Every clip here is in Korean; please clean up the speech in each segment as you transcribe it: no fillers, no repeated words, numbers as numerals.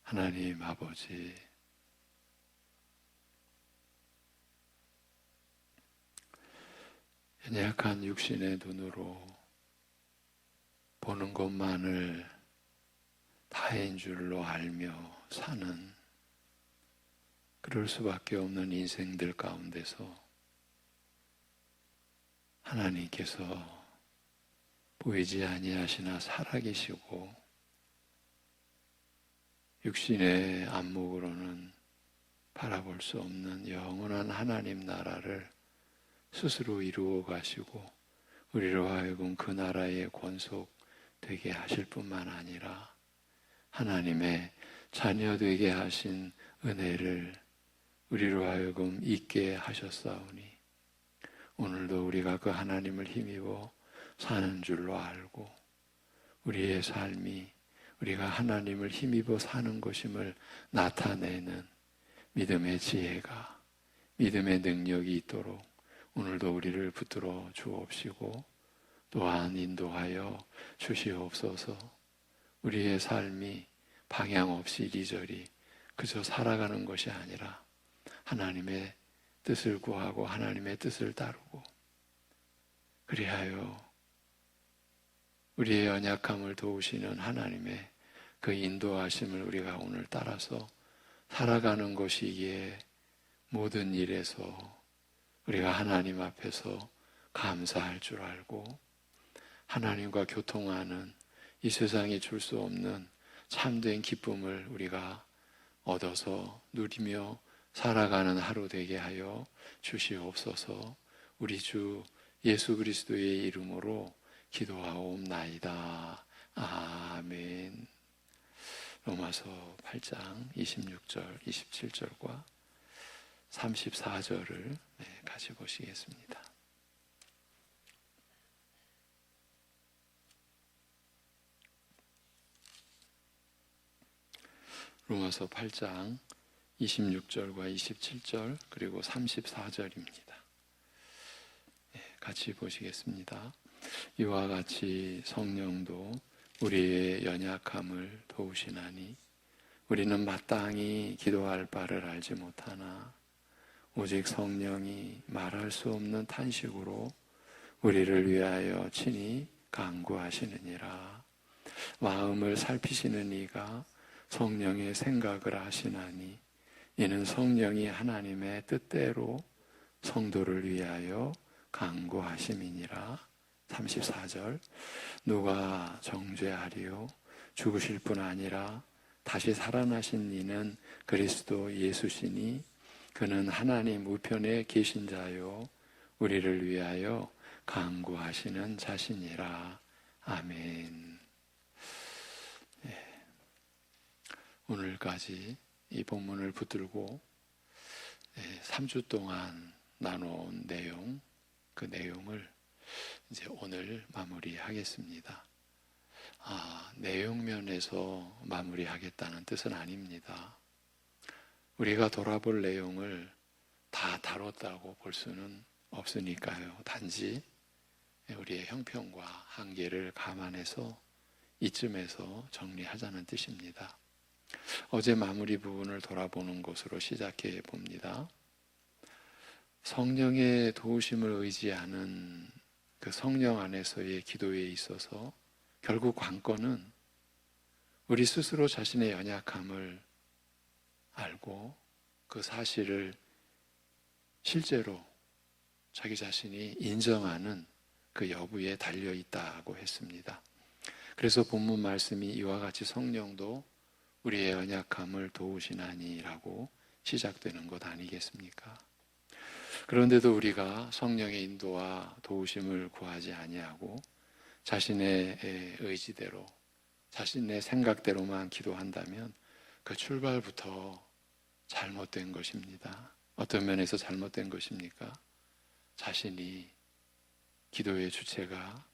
하나님 아버지, 연약한 육신의 눈으로 보는 것만을 다인 줄로 알며 사는 그럴 수밖에 없는 인생들 가운데서 하나님께서 보이지 아니하시나 살아계시고 육신의 안목으로는 바라볼 수 없는 영원한 하나님 나라를 스스로 이루어 가시고 우리로 하여금 그 나라에 권속되게 하실 뿐만 아니라 하나님의 자녀 되게 하신 은혜를 우리로 하여금 잊게 하셨사오니 오늘도 우리가 그 하나님을 힘입어 사는 줄로 알고 우리의 삶이 우리가 하나님을 힘입어 사는 것임을 나타내는 믿음의 지혜가, 믿음의 능력이 있도록 오늘도 우리를 붙들어 주옵시고 또한 인도하여 주시옵소서. 우리의 삶이 방향 없이 이리저리 그저 살아가는 것이 아니라 하나님의 뜻을 구하고 하나님의 뜻을 따르고 그리하여 우리의 연약함을 도우시는 하나님의 그 인도하심을 우리가 오늘 따라서 살아가는 것이기에 모든 일에서 우리가 하나님 앞에서 감사할 줄 알고 하나님과 교통하는 이 세상이 줄 수 없는 참된 기쁨을 우리가 얻어서 누리며 살아가는 하루 되게 하여 주시옵소서. 우리 주 예수 그리스도의 이름으로 기도하옵나이다. 아멘. 로마서 8장 26절, 27절과 34절을 같이 보시겠습니다. 로마서 8장 26절과 27절 그리고 34절입니다. 같이 보시겠습니다. 이와 같이 성령도 우리의 연약함을 도우시나니 우리는 마땅히 기도할 바를 알지 못하나 오직 성령이 말할 수 없는 탄식으로 우리를 위하여 친히 간구하시느니라. 마음을 살피시는 이가 성령의 생각을 아시나니 이는 성령이 하나님의 뜻대로 성도를 위하여 간구하심이니라. 34절 누가 정죄하리요? 죽으실 뿐 아니라 다시 살아나신 이는 그리스도 예수시니 그는 하나님 우편에 계신 자요 우리를 위하여 간구하시는 자시니라. 아멘. 오늘까지 이 본문을 붙들고 3주 동안 나눠온 내용, 그 내용을 이제 오늘 마무리하겠습니다. 내용 면에서 마무리하겠다는 뜻은 아닙니다. 우리가 돌아볼 내용을 다 다뤘다고 볼 수는 없으니까요. 단지 우리의 형편과 한계를 감안해서 이쯤에서 정리하자는 뜻입니다. 어제 마무리 부분을 돌아보는 것으로 시작해 봅니다. 성령의 도우심을 의지하는 그 성령 안에서의 기도에 있어서 결국 관건은 우리 스스로 자신의 연약함을 알고 그 사실을 실제로 자기 자신이 인정하는 그 여부에 달려 있다고 했습니다. 그래서 본문 말씀이 이와 같이 성령도 우리의 연약함을 도우시나니라고 시작되는 것 아니겠습니까? 그런데도 우리가 성령의 인도와 도우심을 구하지 아니하고 자신의 의지대로 자신의 생각대로만 기도한다면 그 출발부터 잘못된 것입니다. 어떤 면에서 잘못된 것입니까? 자신이 기도의 주체가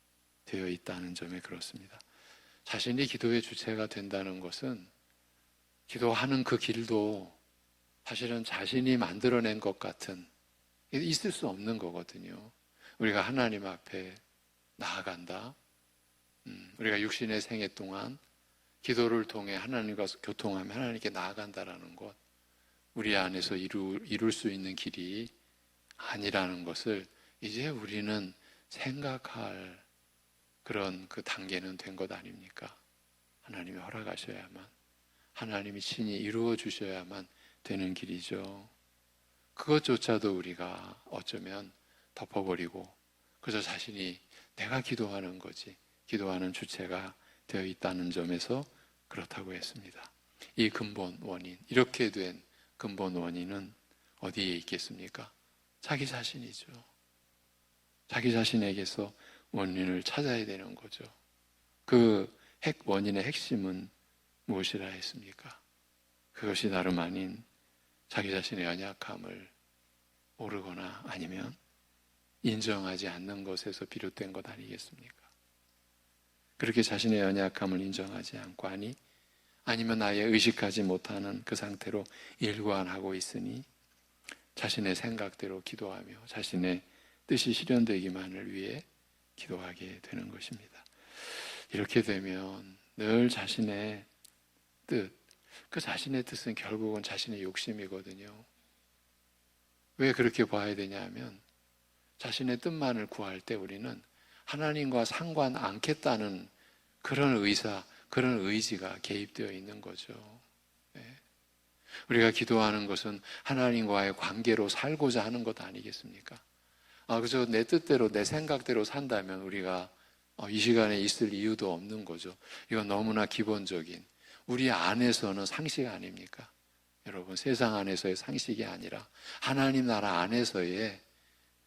되어 있다는 점에 그렇습니다. 자신이 기도의 주체가 된다는 것은 기도하는 그 길도 사실은 자신이 만들어낸 것 같은 있을 수 없는 거거든요. 우리가 하나님 앞에 나아간다. 우리가 육신의 생애 동안 기도를 통해 하나님과 교통하며 하나님께 나아간다라는 것, 우리 안에서 이룰 수 있는 길이 아니라는 것을 이제 우리는 생각할 그런 그 단계는 된 것 아닙니까? 하나님이 허락하셔야만, 하나님이 친히 이루어 주셔야만 되는 길이죠. 그것조차도 우리가 어쩌면 덮어버리고 그저 자신이 내가 기도하는 거지, 기도하는 주체가 되어 있다는 점에서 그렇다고 했습니다. 이 근본 원인, 이렇게 된 근본 원인은 어디에 있겠습니까? 자기 자신이죠. 자기 자신에게서 원인을 찾아야 되는 거죠. 그 원인의 핵심은 무엇이라 했습니까? 그것이 다름 아닌 자기 자신의 연약함을 모르거나 아니면 인정하지 않는 것에서 비롯된 것 아니겠습니까? 그렇게 자신의 연약함을 인정하지 않고 아니면 아예 의식하지 못하는 그 상태로 일관하고 있으니 자신의 생각대로 기도하며 자신의 뜻이 실현되기만을 위해 기도하게 되는 것입니다. 이렇게 되면 늘 자신의 뜻, 그 자신의 뜻은 결국은 자신의 욕심이거든요. 왜 그렇게 봐야 되냐면 자신의 뜻만을 구할 때 우리는 하나님과 상관 않겠다는 그런 의사, 그런 의지가 개입되어 있는 거죠. 네. 우리가 기도하는 것은 하나님과의 관계로 살고자 하는 것 아니겠습니까? 그저 내 뜻대로 내 생각대로 산다면 우리가 이 시간에 있을 이유도 없는 거죠. 이건 너무나 기본적인 우리 안에서는 상식 아닙니까? 여러분, 세상 안에서의 상식이 아니라 하나님 나라 안에서의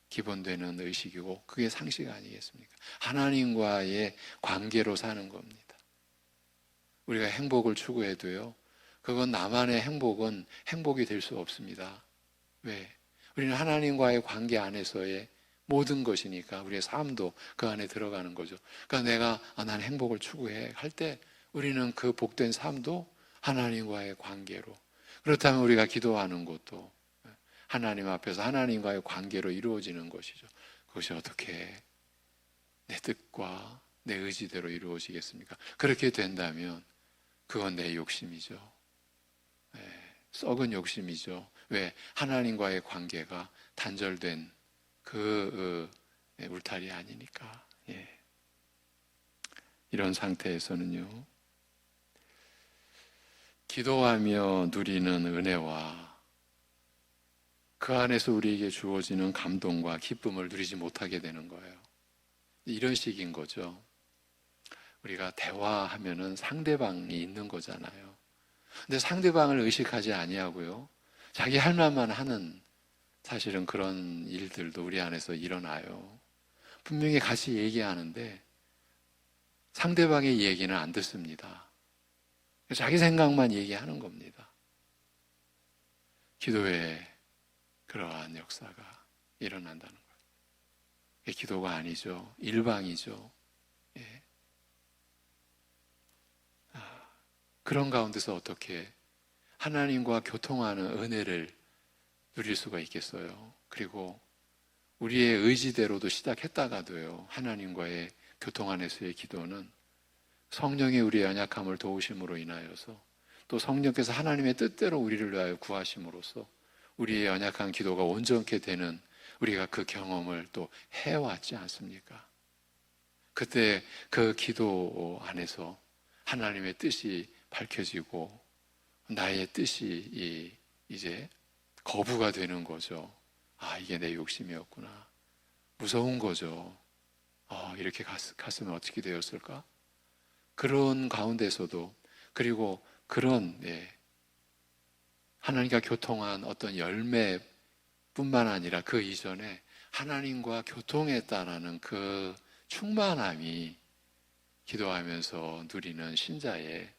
기본되는 의식이고 그게 상식 아니겠습니까? 하나님과의 관계로 사는 겁니다. 우리가 행복을 추구해도요, 그건 나만의 행복은 행복이 될 수 없습니다. 왜? 우리는 하나님과의 관계 안에서의 모든 것이니까 우리의 삶도 그 안에 들어가는 거죠. 그러니까 내가 난 행복을 추구해 할 때 우리는 그 복된 삶도 하나님과의 관계로, 그렇다면 우리가 기도하는 것도 하나님 앞에서 하나님과의 관계로 이루어지는 것이죠. 그것이 어떻게 내 뜻과 내 의지대로 이루어지겠습니까? 그렇게 된다면 그건 내 욕심이죠. 썩은 욕심이죠. 왜? 하나님과의 관계가 단절된 그 울타리 아니니까. 이런 상태에서는요, 기도하며 누리는 은혜와 그 안에서 우리에게 주어지는 감동과 기쁨을 누리지 못하게 되는 거예요. 이런 식인 거죠. 우리가 대화하면은 상대방이 있는 거잖아요. 근데 상대방을 의식하지 아니하고요, 자기 할 말만 하는, 사실은 그런 일들도 우리 안에서 일어나요. 분명히 같이 얘기하는데 상대방의 얘기는 안 듣습니다. 자기 생각만 얘기하는 겁니다. 기도에 그러한 역사가 일어난다는 거예요. 이게 기도가 아니죠. 일방이죠. 그런 가운데서 어떻게 하나님과 교통하는 은혜를 누릴 수가 있겠어요? 그리고 우리의 의지대로도 시작했다가도요, 하나님과의 교통 안에서의 기도는 성령의 우리의 연약함을 도우심으로 인하여서 또 성령께서 하나님의 뜻대로 우리를 위하여 구하심으로써 우리의 연약한 기도가 온전케 되는, 우리가 그 경험을 또 해왔지 않습니까? 그때 그 기도 안에서 하나님의 뜻이 밝혀지고 나의 뜻이 이제 거부가 되는 거죠. 이게 내 욕심이었구나. 무서운 거죠. 이렇게 갔으면 어떻게 되었을까? 그런 가운데서도, 그리고 그런 하나님과 교통한 어떤 열매뿐만 아니라 그 이전에 하나님과 교통했다라는 그 충만함이 기도하면서 누리는 신자의,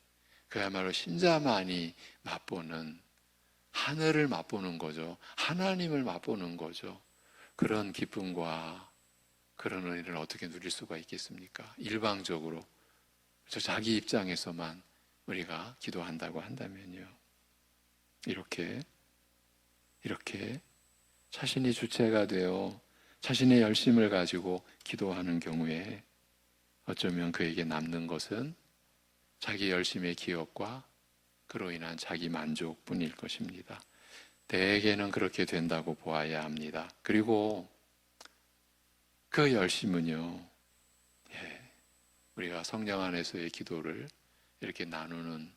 그야말로 신자만이 맛보는, 하늘을 맛보는 거죠. 하나님을 맛보는 거죠. 그런 기쁨과 그런 은혜를 어떻게 누릴 수가 있겠습니까? 일방적으로 자기 입장에서만 우리가 기도한다고 한다면요, 이렇게 자신이 주체가 되어 자신의 열심을 가지고 기도하는 경우에 어쩌면 그에게 남는 것은 자기 열심의 기업과 그로 인한 자기 만족뿐일 것입니다. 대개는 그렇게 된다고 보아야 합니다. 그리고 그 열심은요, 우리가 성령 안에서의 기도를 이렇게 나누는,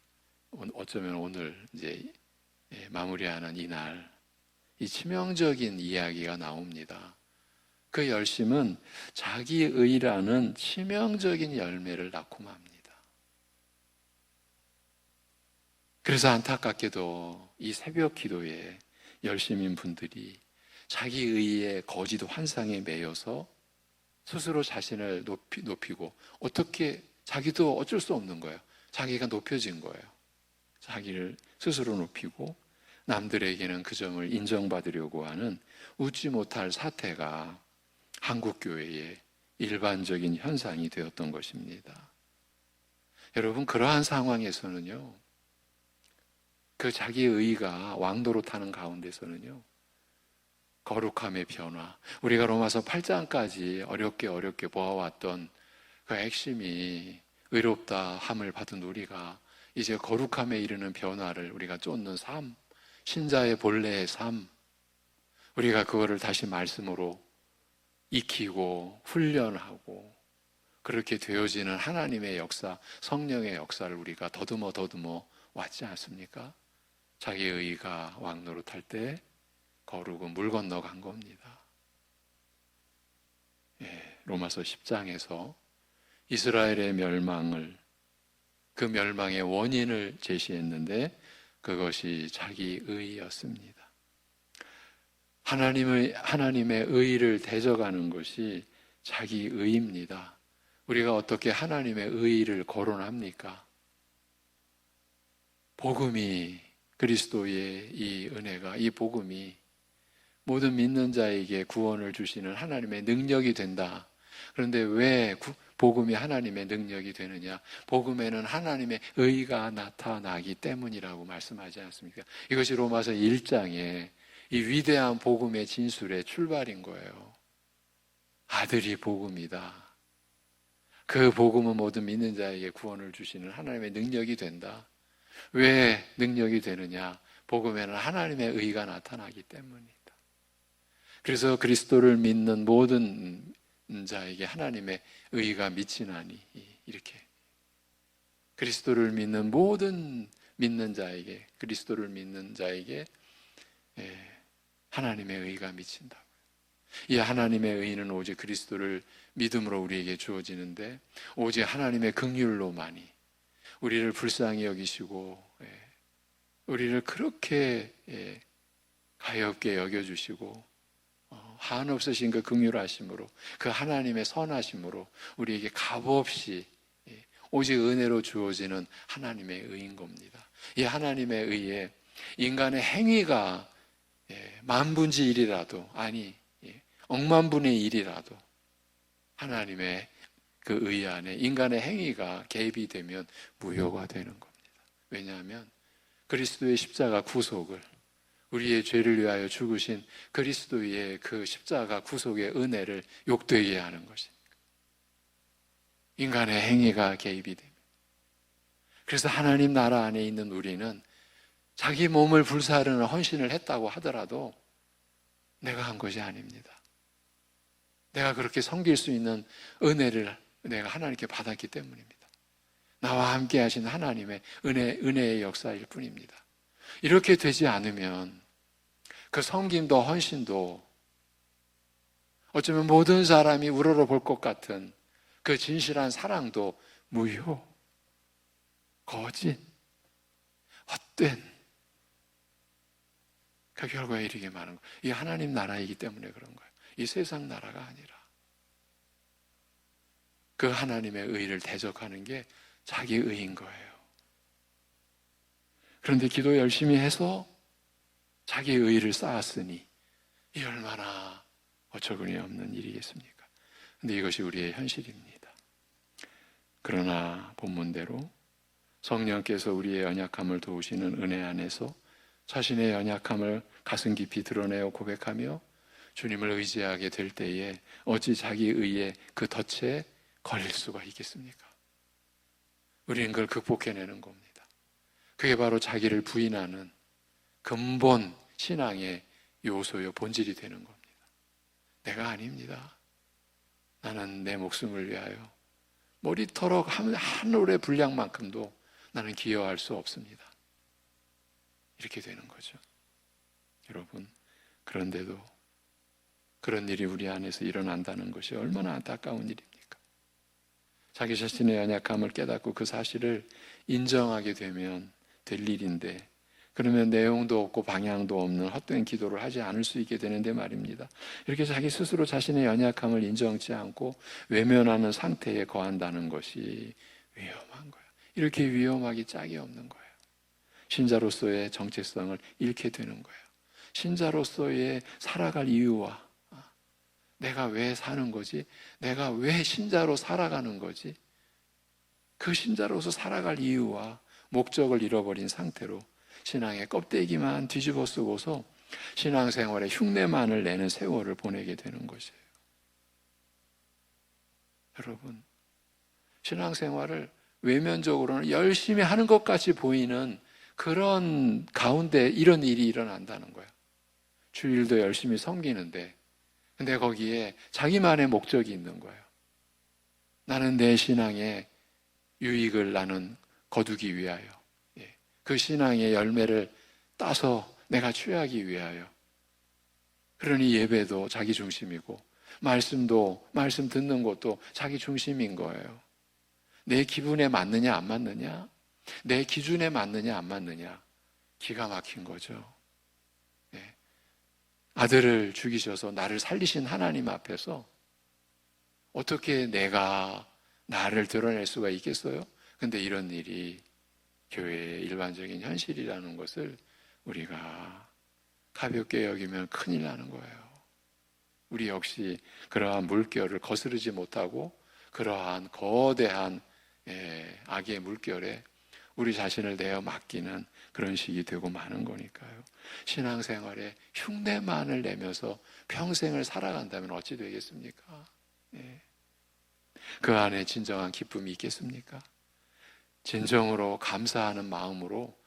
어쩌면 오늘 이제 마무리하는 이날, 이 치명적인 이야기가 나옵니다. 그 열심은 자기의라는 치명적인 열매를 낳고 맙니다. 그래서 안타깝게도 이 새벽 기도에 열심인 분들이 자기의의 거짓 환상에 매여서 스스로 자신을 높이고, 어떻게 자기도 어쩔 수 없는 거예요. 자기가 높여진 거예요. 자기를 스스로 높이고 남들에게는 그 점을 인정받으려고 하는 웃지 못할 사태가 한국교회의 일반적인 현상이 되었던 것입니다. 여러분, 그러한 상황에서는요, 그 자기의가 왕도로 타는 가운데서는요, 거룩함의 변화, 우리가 로마서 8장까지 어렵게 보아왔던 그 핵심이 의롭다 함을 받은 우리가 이제 거룩함에 이르는 변화를 우리가 쫓는 삶, 신자의 본래의 삶, 우리가 그거를 다시 말씀으로 익히고 훈련하고 그렇게 되어지는 하나님의 역사, 성령의 역사를 우리가 더듬어 왔지 않습니까? 자기의 의가 왕노릇 할 때 거룩은 물 건너간 겁니다. 로마서 10장에서 이스라엘의 멸망을, 그 멸망의 원인을 제시했는데 그것이 자기의였습니다. 하나님의 의를 대적하는 것이 자기의입니다. 우리가 어떻게 하나님의 의를 거론합니까? 복음이, 그리스도의 이 은혜가, 이 복음이 모든 믿는 자에게 구원을 주시는 하나님의 능력이 된다. 그런데 왜 복음이 하나님의 능력이 되느냐? 복음에는 하나님의 의가 나타나기 때문이라고 말씀하지 않습니까? 이것이 로마서 1장에 이 위대한 복음의 진술의 출발인 거예요. 아들이 복음이다. 그 복음은 모든 믿는 자에게 구원을 주시는 하나님의 능력이 된다. 왜 능력이 되느냐? 복음에는 하나님의 의가 나타나기 때문이다. 그래서 그리스도를 믿는 모든 자에게 하나님의 의가 미치나니, 이렇게 그리스도를 믿는 모든 믿는 자에게, 그리스도를 믿는 자에게 하나님의 의가 미친다고요. 이 하나님의 의는 오직 그리스도를 믿음으로 우리에게 주어지는데, 오직 하나님의 긍휼로만이 우리를 불쌍히 여기시고 우리를 그렇게 가엾게 여겨주시고 한없으신 그 긍휼하심으로, 그 하나님의 선하심으로 우리에게 값없이 오직 은혜로 주어지는 하나님의 의인 겁니다. 이 하나님의 의에 인간의 행위가 만분의 1이라도, 아니 억만분의 1이라도 하나님의 그 의 안에 인간의 행위가 개입이 되면 무효가 되는 겁니다. 왜냐하면 그리스도의 십자가 구속을, 우리의 죄를 위하여 죽으신 그리스도의 그 십자가 구속의 은혜를 욕되게 하는 것입니다. 인간의 행위가 개입이 됩니다. 그래서 하나님 나라 안에 있는 우리는 자기 몸을 불사르는 헌신을 했다고 하더라도 내가 한 것이 아닙니다. 내가 그렇게 섬길 수 있는 은혜를 내가 하나님께 받았기 때문입니다. 나와 함께 하신 하나님의 은혜의 역사일 뿐입니다. 이렇게 되지 않으면 그 섬김도 헌신도, 어쩌면 모든 사람이 우러러볼 것 같은 그 진실한 사랑도 무효, 거짓, 헛된 그 결과에 이르게 많은 거예요. 이 하나님 나라이기 때문에 그런 거예요. 이 세상 나라가 아니라 그 하나님의 의를 대적하는 게 자기 의인 거예요. 그런데 기도 열심히 해서 자기 의를 쌓았으니 이 얼마나 어처구니 없는 일이겠습니까? 그런데 이것이 우리의 현실입니다. 그러나 본문대로 성령께서 우리의 연약함을 도우시는 은혜 안에서 자신의 연약함을 가슴 깊이 드러내어 고백하며 주님을 의지하게 될 때에 어찌 자기 의의 그 덫에 걸릴 수가 있겠습니까? 우리는 그걸 극복해내는 겁니다. 그게 바로 자기를 부인하는 근본 신앙의 요소요, 본질이 되는 겁니다. 내가 아닙니다. 나는 내 목숨을 위하여 머리털어 한 올의 분량만큼도 나는 기여할 수 없습니다. 이렇게 되는 거죠. 여러분, 그런데도 그런 일이 우리 안에서 일어난다는 것이 얼마나 안타까운 일입니까? 자기 자신의 연약함을 깨닫고 그 사실을 인정하게 되면 될 일인데, 그러면 내용도 없고 방향도 없는 헛된 기도를 하지 않을 수 있게 되는데 말입니다. 이렇게 자기 스스로 자신의 연약함을 인정치 않고 외면하는 상태에 거한다는 것이 위험한 거예요. 이렇게 위험하기 짝이 없는 거예요. 신자로서의 정체성을 잃게 되는 거예요. 신자로서의 살아갈 이유와 내가 왜 사는 거지? 내가 왜 신자로 살아가는 거지? 그 신자로서 살아갈 이유와 목적을 잃어버린 상태로 신앙의 껍데기만 뒤집어 쓰고서 신앙생활에 흉내만을 내는 세월을 보내게 되는 것이에요. 여러분, 신앙생활을 외면적으로는 열심히 하는 것 같이 보이는 그런 가운데 이런 일이 일어난다는 거예요. 주일도 열심히 섬기는데, 근데 거기에 자기만의 목적이 있는 거예요. 나는 내 신앙의 유익을 나는 거두기 위하여, 그 신앙의 열매를 따서 내가 취하기 위하여. 그러니 예배도 자기 중심이고 말씀 듣는 것도 자기 중심인 거예요. 내 기분에 맞느냐 안 맞느냐, 내 기준에 맞느냐 안 맞느냐, 기가 막힌 거죠. 아들을 죽이셔서 나를 살리신 하나님 앞에서 어떻게 내가 나를 드러낼 수가 있겠어요? 근데 이런 일이 교회의 일반적인 현실이라는 것을 우리가 가볍게 여기면 큰일 나는 거예요. 우리 역시 그러한 물결을 거스르지 못하고 그러한 거대한 악의 물결에 우리 자신을 내어 맡기는 그런 식이 되고 마는 거니까요. 신앙생활에 흉내만을 내면서 평생을 살아간다면 어찌 되겠습니까? 그 안에 진정한 기쁨이 있겠습니까? 진정으로 감사하는 마음으로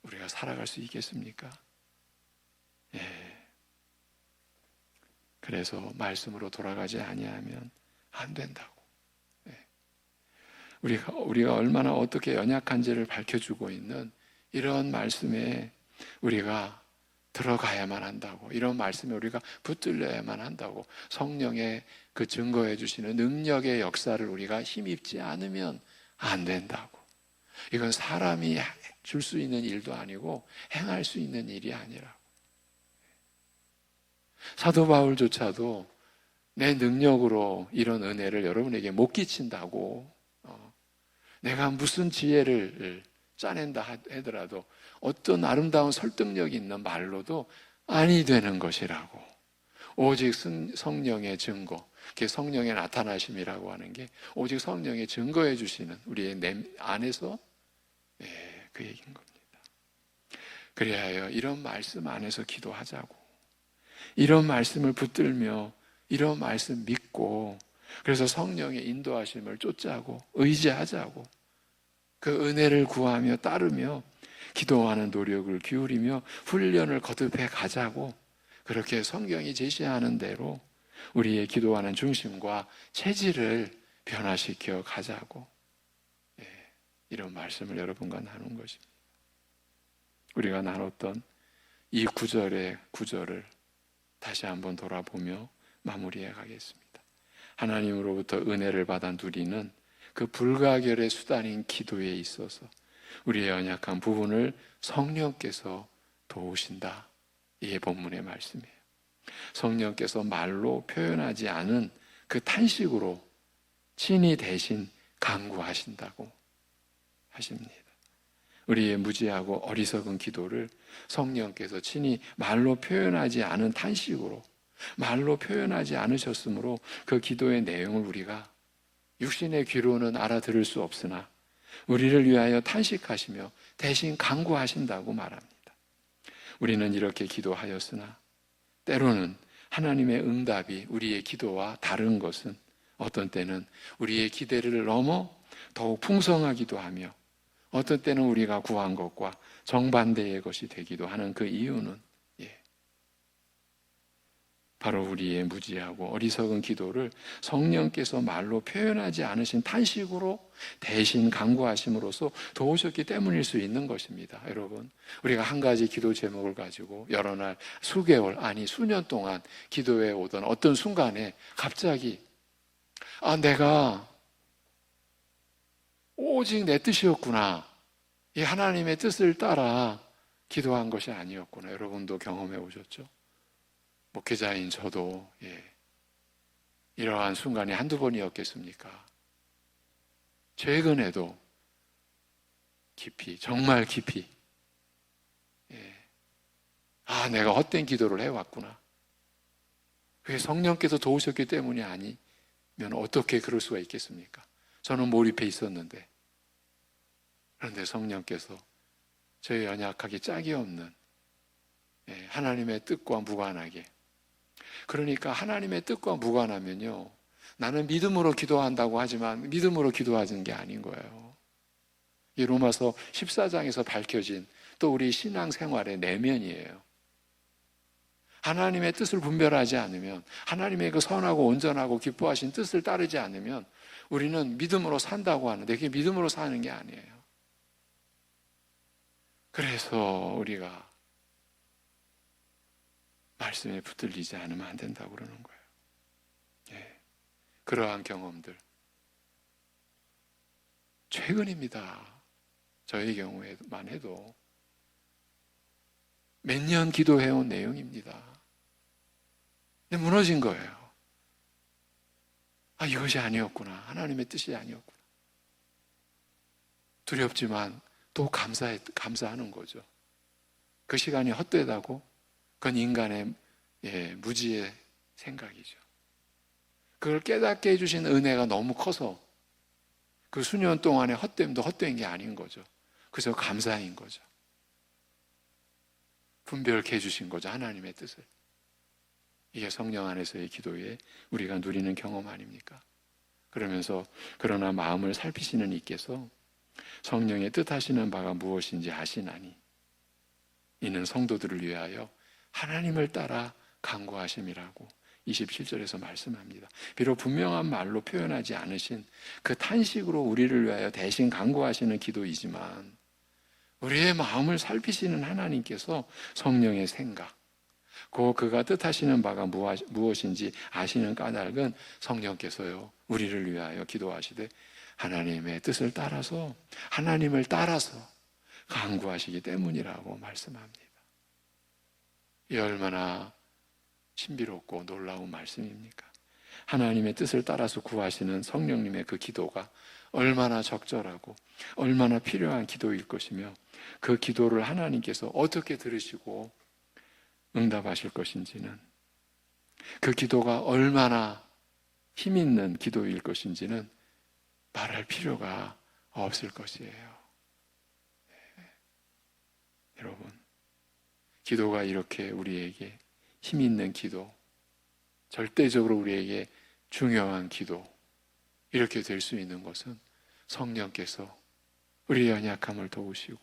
우리가 살아갈 수 있겠습니까? 그래서 말씀으로 돌아가지 아니하면 안 된다고. 우리가 얼마나 어떻게 연약한지를 밝혀주고 있는 이런 말씀에 우리가 들어가야만 한다고, 이런 말씀에 우리가 붙들려야만 한다고, 성령의 그 증거해 주시는 능력의 역사를 우리가 힘입지 않으면 안 된다고. 이건 사람이 줄 수 있는 일도 아니고 행할 수 있는 일이 아니라고. 사도 바울조차도 내 능력으로 이런 은혜를 여러분에게 못 끼친다고, 내가 무슨 지혜를 짜낸다 하더라도 어떤 아름다운 설득력 있는 말로도 아니 되는 것이라고. 오직 성령의 증거, 그게 성령의 나타나심이라고 하는 게 오직 성령의 증거해 주시는 우리의 안에서 그 얘기인 겁니다. 그리하여 이런 말씀 안에서 기도하자고, 이런 말씀을 붙들며 이런 말씀 믿고, 그래서 성령의 인도하심을 쫓자고 의지하자고, 그 은혜를 구하며 따르며 기도하는 노력을 기울이며 훈련을 거듭해 가자고, 그렇게 성경이 제시하는 대로 우리의 기도하는 중심과 체질을 변화시켜 가자고, 이런 말씀을 여러분과 나눈 것입니다. 우리가 나눴던 이 구절을 다시 한번 돌아보며 마무리해 가겠습니다. 하나님으로부터 은혜를 받은 누리는 그 불가결의 수단인 기도에 있어서 우리의 연약한 부분을 성령께서 도우신다. 이게 본문의 말씀이에요. 성령께서 말로 표현하지 않은 그 탄식으로 친히 대신 간구하신다고 하십니다. 우리의 무지하고 어리석은 기도를 성령께서 친히 말로 표현하지 않은 탄식으로, 말로 표현하지 않으셨으므로 그 기도의 내용을 우리가 육신의 귀로는 알아들을 수 없으나 우리를 위하여 탄식하시며 대신 간구하신다고 말합니다. 우리는 이렇게 기도하였으나 때로는 하나님의 응답이 우리의 기도와 다른 것은 어떤 때는 우리의 기대를 넘어 더욱 풍성하기도 하며 어떤 때는 우리가 구한 것과 정반대의 것이 되기도 하는 그 이유는 바로 우리의 무지하고 어리석은 기도를 성령께서 말로 표현하지 않으신 탄식으로 대신 간구하심으로써 도우셨기 때문일 수 있는 것입니다. 여러분, 우리가 한 가지 기도 제목을 가지고 여러 날 수개월, 아니 수년 동안 기도해 오던 어떤 순간에 갑자기 내가 오직 내 뜻이었구나, 이 하나님의 뜻을 따라 기도한 것이 아니었구나. 여러분도 경험해 오셨죠? 목회자인 저도 이러한 순간이 한두 번이었겠습니까? 최근에도 깊이, 정말 깊이 내가 헛된 기도를 해왔구나. 그게 성령께서 도우셨기 때문이 아니면 어떻게 그럴 수가 있겠습니까? 저는 몰입해 있었는데, 그런데 성령께서 저의 연약하기 짝이 없는 하나님의 뜻과 무관하게, 그러니까 하나님의 뜻과 무관하면요, 나는 믿음으로 기도한다고 하지만 믿음으로 기도하는 게 아닌 거예요. 이 로마서 14장에서 밝혀진 또 우리 신앙생활의 내면이에요. 하나님의 뜻을 분별하지 않으면, 하나님의 그 선하고 온전하고 기뻐하신 뜻을 따르지 않으면 우리는 믿음으로 산다고 하는데 그게 믿음으로 사는 게 아니에요. 그래서 우리가 말씀에 붙들리지 않으면 안 된다고 그러는 거예요. 그러한 경험들 최근입니다. 저의 경우에만 해도 몇 년 기도해온 내용입니다. 근데 무너진 거예요. 이것이 아니었구나. 하나님의 뜻이 아니었구나. 두렵지만 또 감사하는 거죠. 그 시간이 헛되다고? 그건 인간의 무지의 생각이죠. 그걸 깨닫게 해주신 은혜가 너무 커서 그 수년 동안의 헛됨도 헛된 게 아닌 거죠. 그래서 감사인 거죠. 분별케 해주신 거죠. 하나님의 뜻을. 이게 성령 안에서의 기도에 우리가 누리는 경험 아닙니까? 그러면서 그러나 마음을 살피시는 이께서 성령의 뜻하시는 바가 무엇인지 아시나니 이는 성도들을 위하여 하나님을 따라 간구하심이라고 27절에서 말씀합니다. 비록 분명한 말로 표현하지 않으신 그 탄식으로 우리를 위하여 대신 간구하시는 기도이지만 우리의 마음을 살피시는 하나님께서 성령의 생각, 그가 뜻하시는 바가 무엇인지 아시는 까닭은 성령께서요 우리를 위하여 기도하시되 하나님의 뜻을 따라서, 하나님을 따라서 간구하시기 때문이라고 말씀합니다. 이 얼마나 신비롭고 놀라운 말씀입니까? 하나님의 뜻을 따라서 구하시는 성령님의 그 기도가 얼마나 적절하고 얼마나 필요한 기도일 것이며 그 기도를 하나님께서 어떻게 들으시고 응답하실 것인지는, 그 기도가 얼마나 힘있는 기도일 것인지는 말할 필요가 없을 것이에요. 여러분, 기도가 이렇게 우리에게 힘있는 기도, 절대적으로 우리에게 중요한 기도, 이렇게 될 수 있는 것은 성령께서 우리의 연약함을 도우시고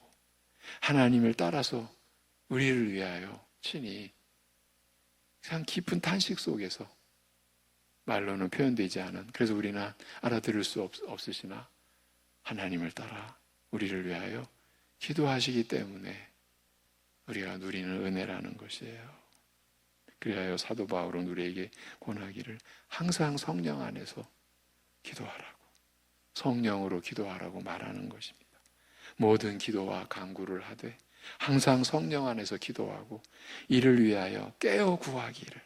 하나님을 따라서 우리를 위하여 친히 참 깊은 탄식 속에서 말로는 표현되지 않은, 그래서 우리는 알아들을 수 없으시나 하나님을 따라 우리를 위하여 기도하시기 때문에 우리가 누리는 은혜라는 것이에요. 그리하여 사도 바울은 우리에게 권하기를 항상 성령 안에서 기도하라고, 성령으로 기도하라고 말하는 것입니다. 모든 기도와 간구를 하되 항상 성령 안에서 기도하고 이를 위하여 깨어 구하기를.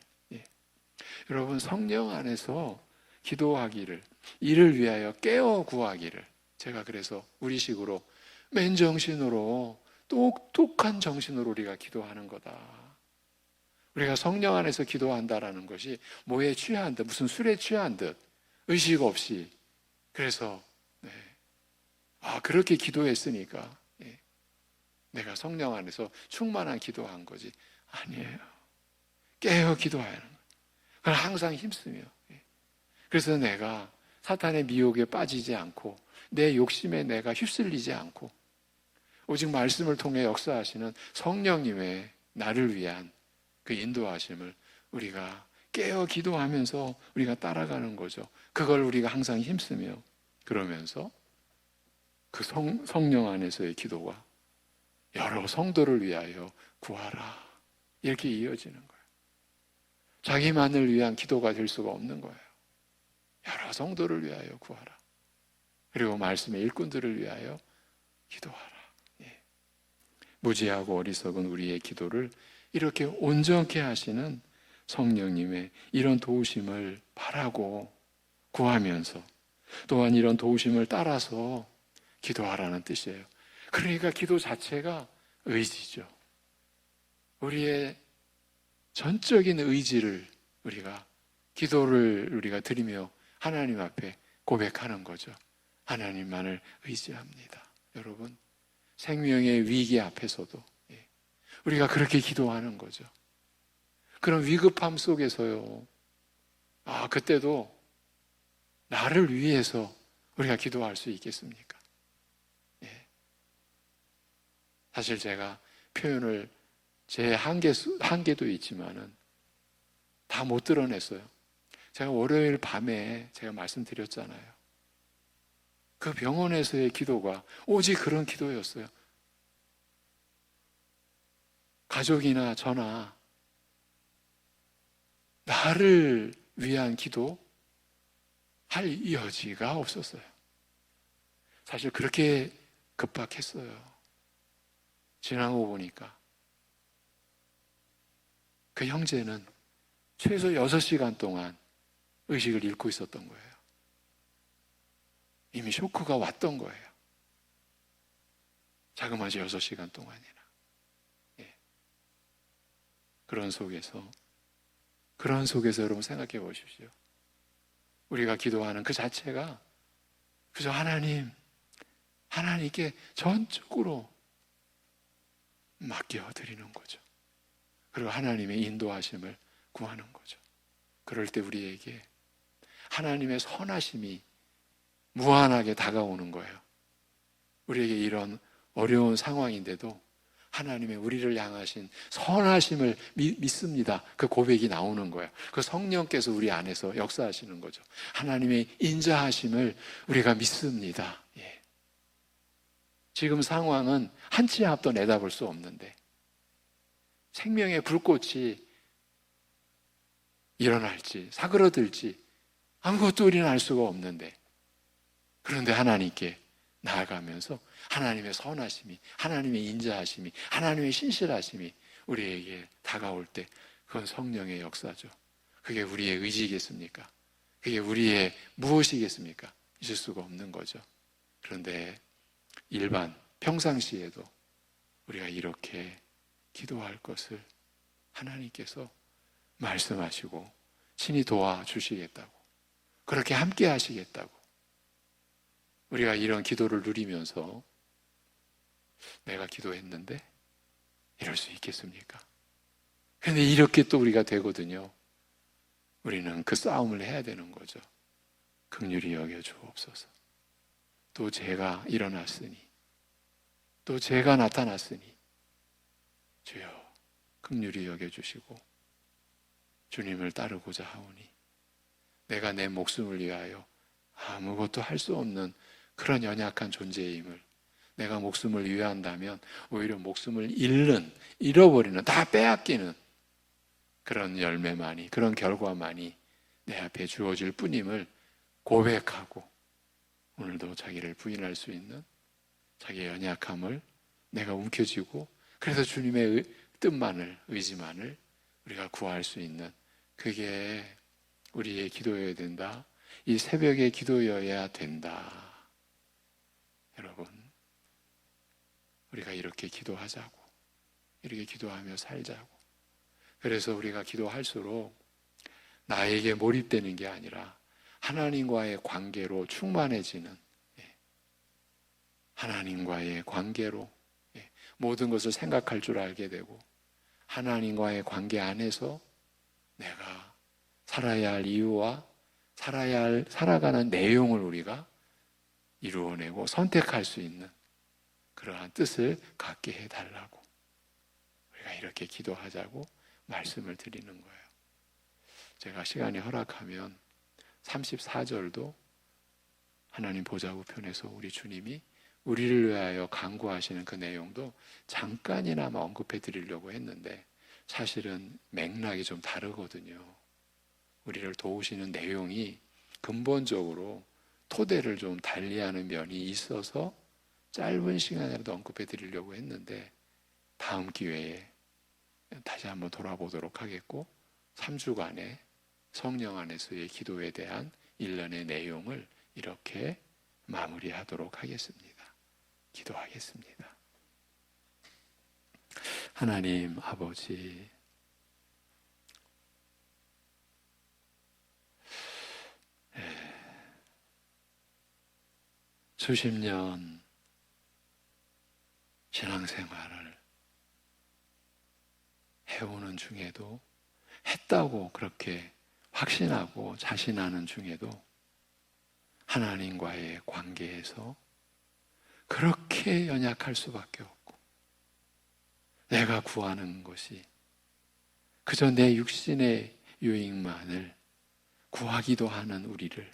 여러분, 성령 안에서 기도하기를, 이를 위하여 깨어 구하기를, 제가 그래서 우리식으로 맨정신으로 똑똑한 정신으로 우리가 기도하는 거다. 우리가 성령 안에서 기도한다라는 것이 뭐에 취한 듯, 무슨 술에 취한 듯, 의식 없이, 그래서 그렇게 기도했으니까 내가 성령 안에서 충만한 기도한 거지. 아니에요. 깨어 기도하는 거예요. 그걸 항상 힘쓰며, 그래서 내가 사탄의 미혹에 빠지지 않고 내 욕심에 내가 휩쓸리지 않고 오직 말씀을 통해 역사하시는 성령님의 나를 위한 그 인도하심을 우리가 깨어 기도하면서 우리가 따라가는 거죠. 그걸 우리가 항상 힘쓰며 그러면서 그 성령 안에서의 기도가 여러 성도를 위하여 구하라 이렇게 이어지는 거예요. 자기만을 위한 기도가 될 수가 없는 거예요. 여러 성도를 위하여 구하라. 그리고 말씀의 일꾼들을 위하여 기도하라. 예. 무지하고 어리석은 우리의 기도를 이렇게 온전케 하시는 성령님의 이런 도우심을 바라고 구하면서 또한 이런 도우심을 따라서 기도하라는 뜻이에요. 그러니까 기도 자체가 의지죠. 우리의 전적인 의지를 기도를 우리가 드리며 하나님 앞에 고백하는 거죠. 하나님만을 의지합니다. 여러분, 생명의 위기 앞에서도 우리가 그렇게 기도하는 거죠. 그런 위급함 속에서요. 그때도 나를 위해서 우리가 기도할 수 있겠습니까? 사실 제가 표현을 제 한계도 있지만은 다 못 드러냈어요. 제가 월요일 밤에 제가 말씀드렸잖아요. 그 병원에서의 기도가 오직 그런 기도였어요. 가족이나 저나 나를 위한 기도 할 여지가 없었어요. 사실 그렇게 급박했어요. 지나고 보니까 그 형제는 최소 6시간 동안 의식을 잃고 있었던 거예요. 이미 쇼크가 왔던 거예요. 자그마치 6시간 동안이나. 그런 속에서 여러분 생각해 보십시오. 우리가 기도하는 그 자체가 그저 하나님께 전적으로 맡겨드리는 거죠. 그리고 하나님의 인도하심을 구하는 거죠. 그럴 때 우리에게 하나님의 선하심이 무한하게 다가오는 거예요. 우리에게 이런 어려운 상황인데도 하나님의 우리를 향하신 선하심을 믿습니다. 그 고백이 나오는 거예요. 그 성령께서 우리 안에서 역사하시는 거죠. 하나님의 인자하심을 우리가 믿습니다. 지금 상황은 한 치의 앞도 내다볼 수 없는데 생명의 불꽃이 일어날지 사그러들지 아무것도 우리는 알 수가 없는데 그런데 하나님께 나아가면서 하나님의 선하심이, 하나님의 인자하심이, 하나님의 신실하심이 우리에게 다가올 때 그건 성령의 역사죠. 그게 우리의 의지겠습니까? 그게 우리의 무엇이겠습니까? 있을 수가 없는 거죠. 그런데 평상시에도 우리가 이렇게 기도할 것을 하나님께서 말씀하시고 친히 도와주시겠다고, 그렇게 함께 하시겠다고 우리가 이런 기도를 누리면서 내가 기도했는데 이럴 수 있겠습니까? 그런데 이렇게 또 우리가 되거든요. 우리는 그 싸움을 해야 되는 거죠. 긍휼히 여겨 주옵소서. 또 죄가 일어났으니 또 죄가 나타났으니 주여 긍휼히 여겨 주시고 주님을 따르고자 하오니 내가 내 목숨을 위하여 아무것도 할 수 없는 그런 연약한 존재임을, 내가 목숨을 위한다면 오히려 목숨을 잃어버리는, 다 빼앗기는 그런 열매만이, 그런 결과만이 내 앞에 주어질 뿐임을 고백하고 오늘도 자기를 부인할 수 있는 자기의 연약함을 내가 움켜쥐고 그래서 주님의 뜻만을, 의지만을 우리가 구할 수 있는, 그게 우리의 기도여야 된다. 이 새벽의 기도여야 된다. 여러분, 우리가 이렇게 기도하자고, 이렇게 기도하며 살자고. 그래서 우리가 기도할수록 나에게 몰입되는 게 아니라 하나님과의 관계로 충만해지는, 하나님과의 관계로 모든 것을 생각할 줄 알게 되고 하나님과의 관계 안에서 내가 살아야 할 이유와 살아가는 내용을 우리가 이루어내고 선택할 수 있는 그러한 뜻을 갖게 해달라고 우리가 이렇게 기도하자고 말씀을 드리는 거예요. 제가 시간이 허락하면 34절도 하나님 보좌 우편에서 우리 주님이 우리를 위하여 간구하시는 그 내용도 잠깐이나마 언급해 드리려고 했는데 사실은 맥락이 좀 다르거든요. 우리를 도우시는 내용이 근본적으로 토대를 좀 달리하는 면이 있어서 짧은 시간이라도 언급해 드리려고 했는데 다음 기회에 다시 한번 돌아보도록 하겠고 3주간의 성령 안에서의 기도에 대한 일련의 내용을 이렇게 마무리하도록 하겠습니다. 기도하겠습니다. 하나님 아버지, 수십 년 신앙생활을 해오는 중에도 했다고 그렇게 확신하고 자신하는 중에도 하나님과의 관계에서 그렇게 연약할 수밖에 없고 내가 구하는 것이 그저 내 육신의 유익만을 구하기도 하는 우리를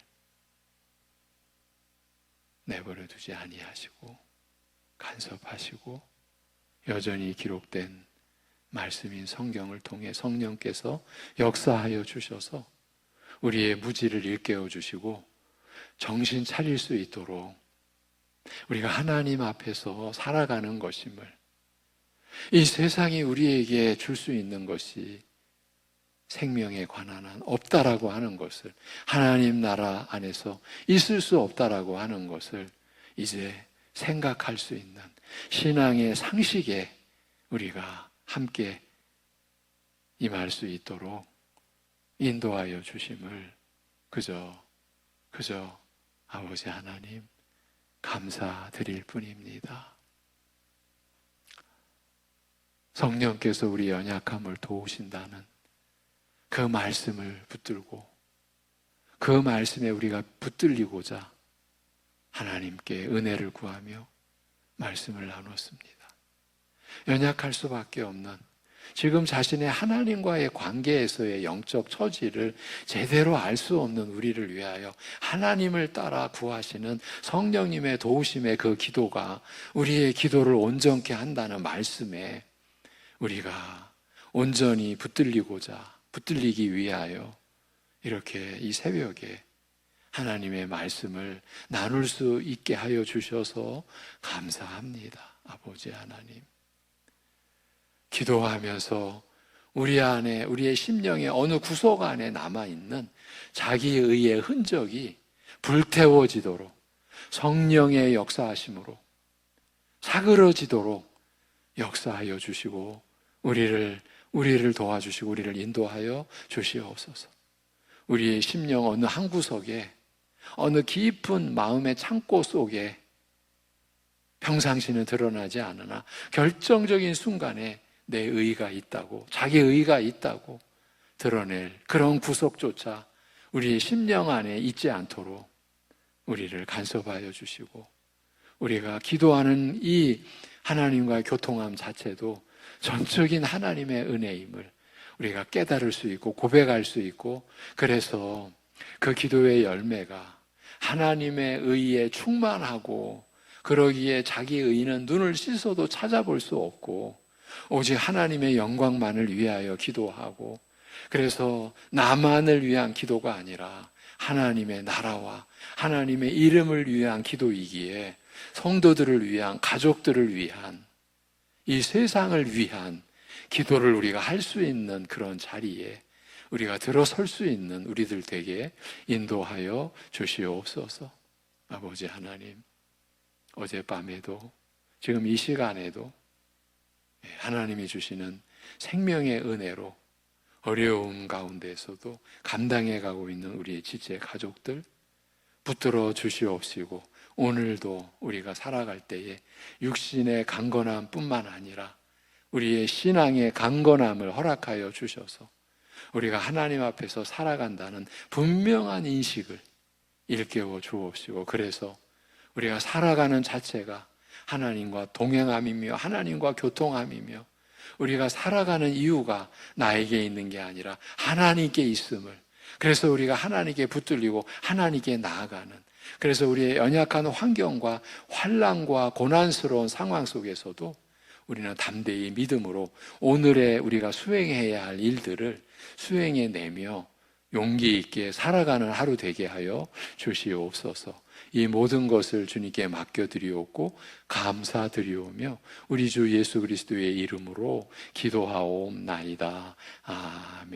내버려 두지 아니하시고 간섭하시고 여전히 기록된 말씀인 성경을 통해 성령께서 역사하여 주셔서 우리의 무지를 일깨워 주시고 정신 차릴 수 있도록 우리가 하나님 앞에서 살아가는 것임을, 이 세상이 우리에게 줄 수 있는 것이 생명에 관한 한 없다라고 하는 것을, 하나님 나라 안에서 있을 수 없다라고 하는 것을 이제 생각할 수 있는 신앙의 상식에 우리가 함께 임할 수 있도록 인도하여 주심을 그저 아버지 하나님 감사드릴 뿐입니다. 성령께서 우리 연약함을 도우신다는 그 말씀을 붙들고 그 말씀에 우리가 붙들리고자 하나님께 은혜를 구하며 말씀을 나눴습니다. 연약할 수밖에 없는 지금 자신의 하나님과의 관계에서의 영적 처지를 제대로 알 수 없는 우리를 위하여 하나님을 따라 구하시는 성령님의 도우심의 그 기도가 우리의 기도를 온전케 한다는 말씀에 우리가 온전히 붙들리기 위하여 이렇게 이 새벽에 하나님의 말씀을 나눌 수 있게 하여 주셔서 감사합니다. 아버지 하나님, 기도하면서 우리 안에, 우리의 심령의 어느 구석 안에 남아있는 자기의의 흔적이 불태워지도록 성령의 역사하심으로 사그러지도록 역사하여 주시고 우리를 도와주시고 우리를 인도하여 주시옵소서. 우리의 심령 어느 한 구석에, 어느 깊은 마음의 창고 속에 평상시는 드러나지 않으나 결정적인 순간에 내 의가 있다고, 자기 의가 있다고 드러낼 그런 구석조차 우리의 심령 안에 있지 않도록 우리를 간섭하여 주시고, 우리가 기도하는 이 하나님과의 교통함 자체도 전적인 하나님의 은혜임을 우리가 깨달을 수 있고 고백할 수 있고, 그래서 그 기도의 열매가 하나님의 의에 충만하고, 그러기에 자기 의는 눈을 씻어도 찾아볼 수 없고 오직 하나님의 영광만을 위하여 기도하고, 그래서 나만을 위한 기도가 아니라 하나님의 나라와 하나님의 이름을 위한 기도이기에 성도들을 위한, 가족들을 위한, 이 세상을 위한 기도를 우리가 할 수 있는 그런 자리에 우리가 들어설 수 있는 우리들 되게 인도하여 주시옵소서. 아버지 하나님, 어젯밤에도 지금 이 시간에도 하나님이 주시는 생명의 은혜로 어려움 가운데서도 감당해 가고 있는 우리의 지체 가족들 붙들어 주시옵시고, 오늘도 우리가 살아갈 때에 육신의 강건함 뿐만 아니라 우리의 신앙의 강건함을 허락하여 주셔서 우리가 하나님 앞에서 살아간다는 분명한 인식을 일깨워 주옵시고, 그래서 우리가 살아가는 자체가 하나님과 동행함이며 하나님과 교통함이며, 우리가 살아가는 이유가 나에게 있는 게 아니라 하나님께 있음을, 그래서 우리가 하나님께 붙들리고 하나님께 나아가는, 그래서 우리의 연약한 환경과 환난과 고난스러운 상황 속에서도 우리는 담대히 믿음으로 오늘의 우리가 수행해야 할 일들을 수행해내며 용기 있게 살아가는 하루 되게 하여 주시옵소서. 이 모든 것을 주님께 맡겨드리옵고 감사드리오며 우리 주 예수 그리스도의 이름으로 기도하옵나이다. 아멘.